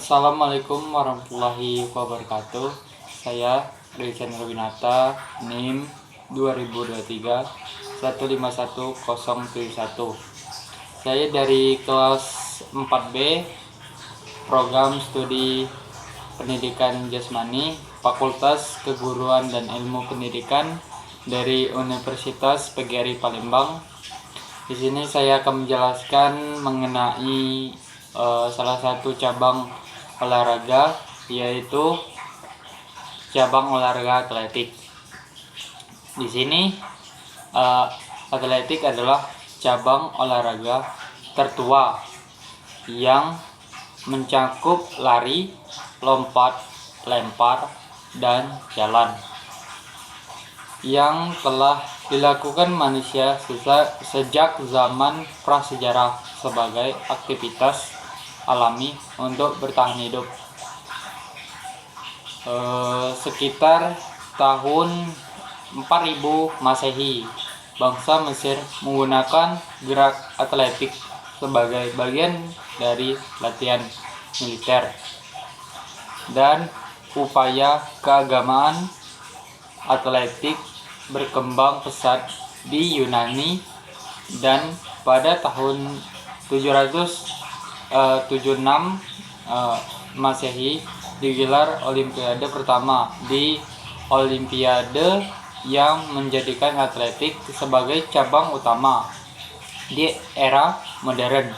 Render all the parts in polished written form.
Assalamualaikum warahmatullahi wabarakatuh. Saya Rizan Rwinata, NIM 2023 151071. Saya dari kelas 4B, program studi pendidikan jasmani, Fakultas Keguruan dan Ilmu Pendidikan dari Universitas PGRI Palembang. Di sini saya akan menjelaskan mengenai salah satu cabang olahraga, yaitu cabang olahraga atletik. Di sini atletik adalah cabang olahraga tertua yang mencakup lari, lompat, lempar, dan jalan, yang telah dilakukan manusia sejak zaman prasejarah sebagai aktivitas alami untuk bertahan hidup. Sekitar tahun 4000 Masehi, bangsa Mesir menggunakan gerak atletik sebagai bagian dari latihan militer dan upaya keagamaan. Atletik berkembang pesat di Yunani, dan pada tahun 776 Masehi digelar Olimpiade pertama di Olimpiade yang menjadikan atletik sebagai cabang utama di era modern.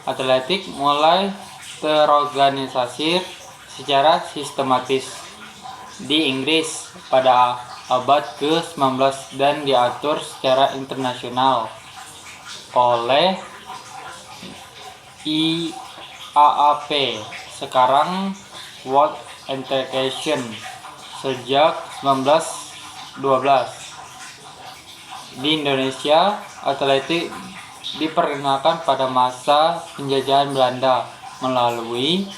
Atletik mulai terorganisasi secara sistematis di Inggris pada abad ke-19 dan diatur secara internasional oleh IAAP, sekarang World Athletics, sejak 1912. Di Indonesia, atletik diperkenalkan pada masa penjajahan Belanda melalui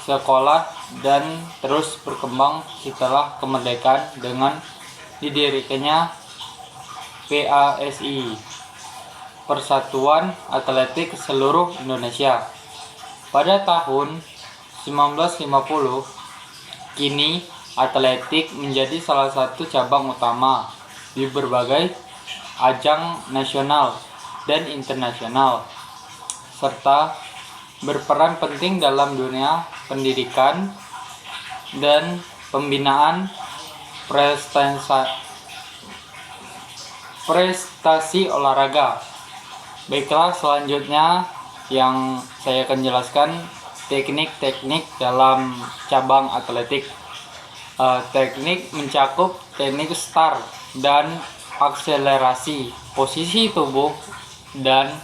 sekolah dan terus berkembang setelah kemerdekaan dengan didirikannya PASI, Persatuan Atletik Seluruh Indonesia, pada tahun 1950. Kini atletik menjadi salah satu cabang utama di berbagai ajang nasional dan internasional, serta berperan penting dalam dunia pendidikan dan pembinaan prestasi olahraga. Baiklah, selanjutnya yang saya akan jelaskan teknik-teknik dalam cabang atletik. Teknik mencakup teknik start dan akselerasi, posisi tubuh, dan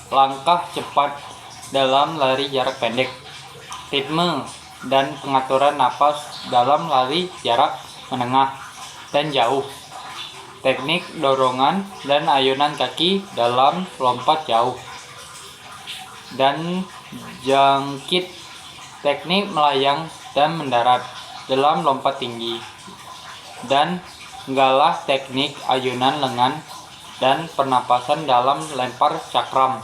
langkah cepat dalam lari jarak pendek, ritme dan pengaturan napas dalam lari jarak menengah dan jauh, teknik dorongan dan ayunan kaki dalam lompat jauh dan jangkit, teknik melayang dan mendarat dalam lompat tinggi, dan galah, teknik ayunan lengan dan pernapasan dalam lempar cakram,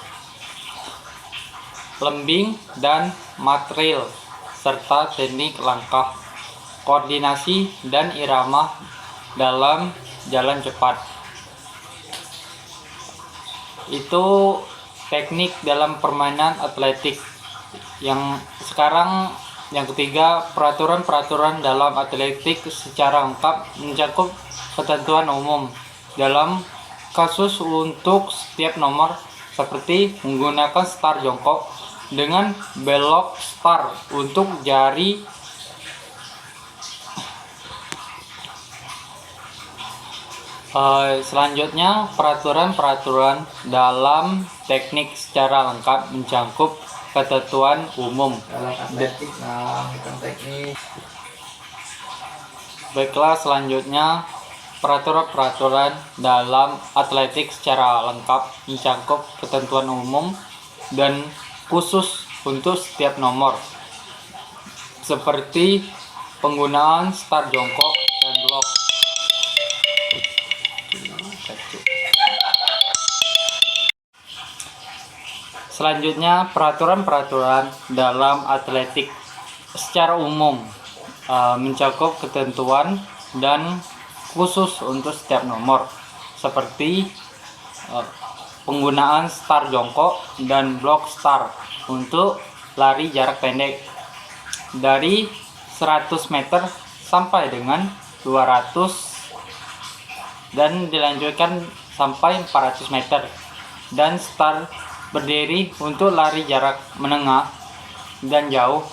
lembing dan matril, serta teknik langkah, koordinasi, dan irama dalam jalan cepat. Itu teknik dalam permainan atletik. Yang ketiga, peraturan-peraturan dalam atletik secara lengkap mencakup ketentuan umum dalam kasus untuk setiap nomor, seperti menggunakan start jongkok dengan belok start untuk jari selanjutnya, peraturan-peraturan dalam teknik secara lengkap mencakup ketentuan umum dalam atletik. Baiklah, selanjutnya peraturan-peraturan dalam atletik secara lengkap mencakup ketentuan umum dan khusus untuk setiap nomor, seperti penggunaan start jongkok dan blok. Selanjutnya, peraturan-peraturan dalam atletik secara umum mencakup ketentuan dan khusus untuk setiap nomor, seperti penggunaan start jongkok dan blok start untuk lari jarak pendek dari 100 meter sampai dengan 200 dan dilanjutkan sampai 400 meter, dan start berdiri untuk lari jarak menengah dan jauh.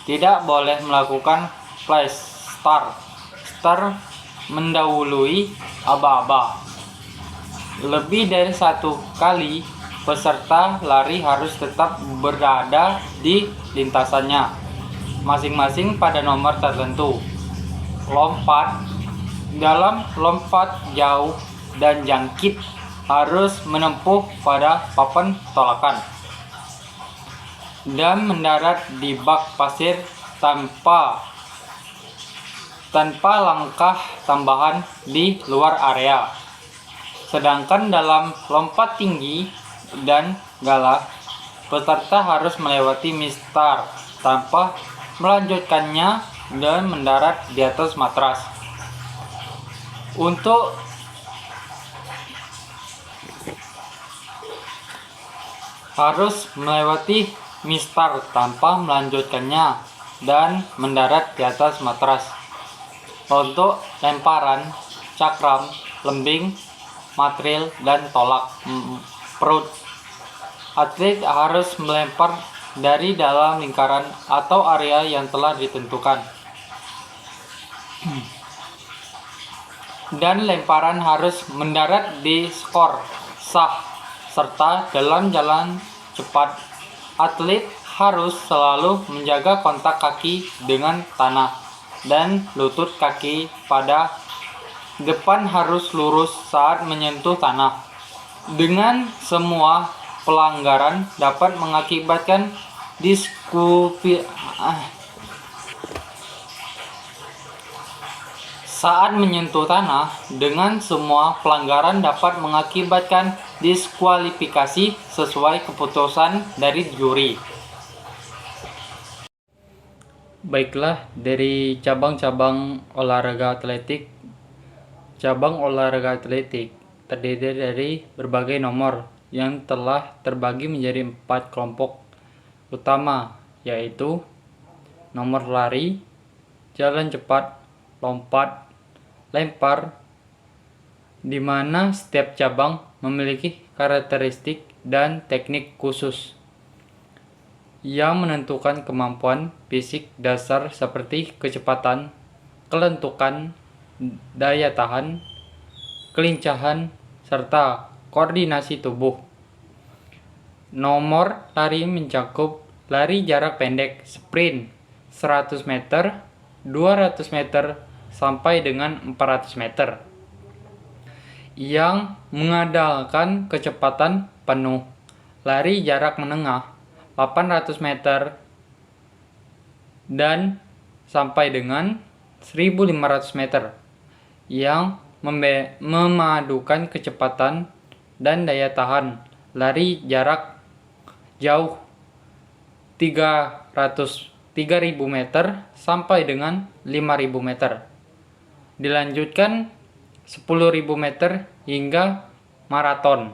Tidak boleh melakukan flash start. Start mendahului aba-aba. Lebih dari satu kali peserta lari harus tetap berada di lintasannya masing-masing pada nomor tertentu. Lompat. Dalam lompat jauh dan jangkit harus menempuh pada papan tolakan dan mendarat di bak pasir tanpa langkah tambahan di luar area. Sedangkan dalam lompat tinggi dan gala, peserta harus melewati mistar tanpa melanjutkannya dan mendarat di atas matras. Untuk harus melewati mistar tanpa melanjutkannya dan mendarat di atas matras. Untuk lemparan, cakram, lembing, material, dan tolak perut, atlet harus melempar dari dalam lingkaran atau area yang telah ditentukan. Dan lemparan harus mendarat di skor sah serta dalam jalan cepat. Atlet harus selalu menjaga kontak kaki dengan tanah dan lutut kaki pada depan harus lurus saat menyentuh tanah. Dengan semua pelanggaran dapat mengakibatkan saat menyentuh tanah, dengan semua pelanggaran dapat mengakibatkan diskualifikasi sesuai keputusan dari juri. Baiklah, dari cabang-cabang olahraga atletik. Cabang olahraga atletik terdiri dari berbagai nomor yang telah terbagi menjadi 4 kelompok utama, yaitu nomor lari, jalan cepat, lompat, lempar, di mana setiap cabang memiliki karakteristik dan teknik khusus yang menentukan kemampuan fisik dasar seperti kecepatan, kelentukan, daya tahan, kelincahan, serta koordinasi tubuh. Nomor lari mencakup lari jarak pendek sprint 100 meter, 200 meter, sampai dengan 400 meter yang mengandalkan kecepatan penuh. Lari jarak menengah 800 meter dan sampai dengan 1500 meter yang memadukan kecepatan dan daya tahan. Lari jarak jauh 3000 meter sampai dengan 5000 meter. Dilanjutkan 10.000 meter hingga maraton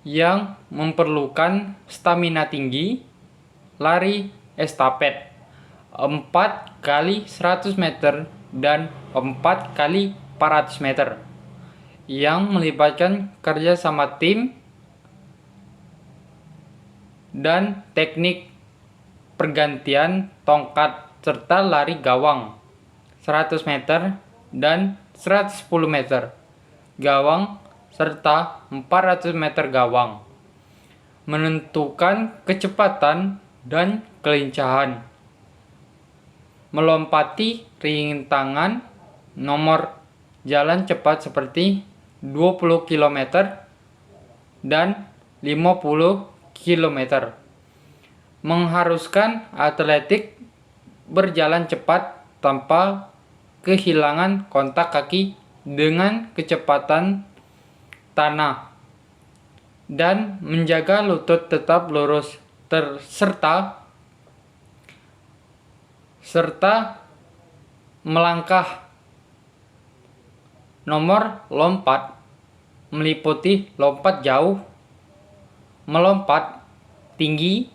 yang memerlukan stamina tinggi. Lari estafet 4 kali 100 meter dan 4 kali 400 meter yang melibatkan kerja sama tim dan teknik pergantian tongkat, serta lari gawang 100 meter dan 110 meter gawang serta 400 meter gawang. Menentukan kecepatan dan kelincahan. Melompati rintangan nomor jalan cepat seperti 20 km dan 50 km. Mengharuskan atletik berjalan cepat tanpa kehilangan kontak kaki dengan kecepatan tanah dan menjaga lutut tetap lurus, serta serta melangkah. Nomor lompat meliputi lompat jauh, melompat tinggi,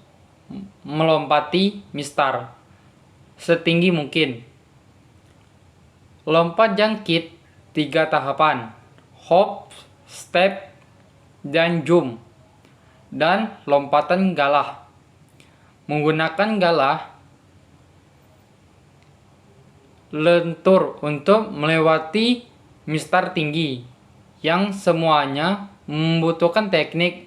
melompati mistar setinggi mungkin. Lompat jangkit 3 tahapan: hop, step, dan jump. Dan lompatan galah. Menggunakan galah lentur untuk melewati mistar tinggi, yang semuanya membutuhkan teknik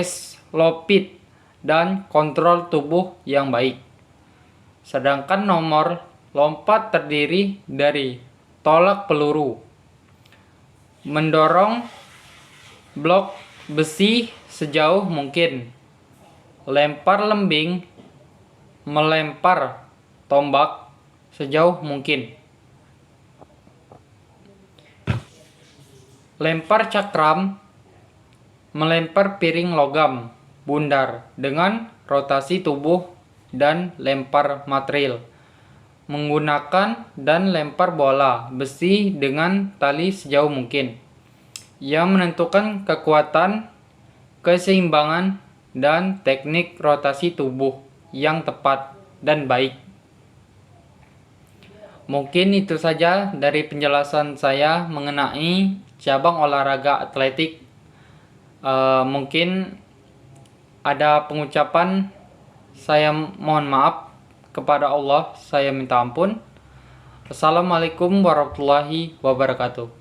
slopit dan kontrol tubuh yang baik. Sedangkan nomor lompat terdiri dari tolak peluru, mendorong blok besi sejauh mungkin, lempar lembing, melempar tombak sejauh mungkin, lempar cakram, melempar piring logam bundar dengan rotasi tubuh, dan lempar material menggunakan dan lempar bola besi dengan tali sejauh mungkin, yang menentukan kekuatan, keseimbangan, dan teknik rotasi tubuh yang tepat dan baik. Mungkin itu saja dari penjelasan saya mengenai cabang olahraga atletik. Mungkin ada pengucapan saya mohon maaf kepada Allah, saya minta ampun. Assalamualaikum warahmatullahi wabarakatuh.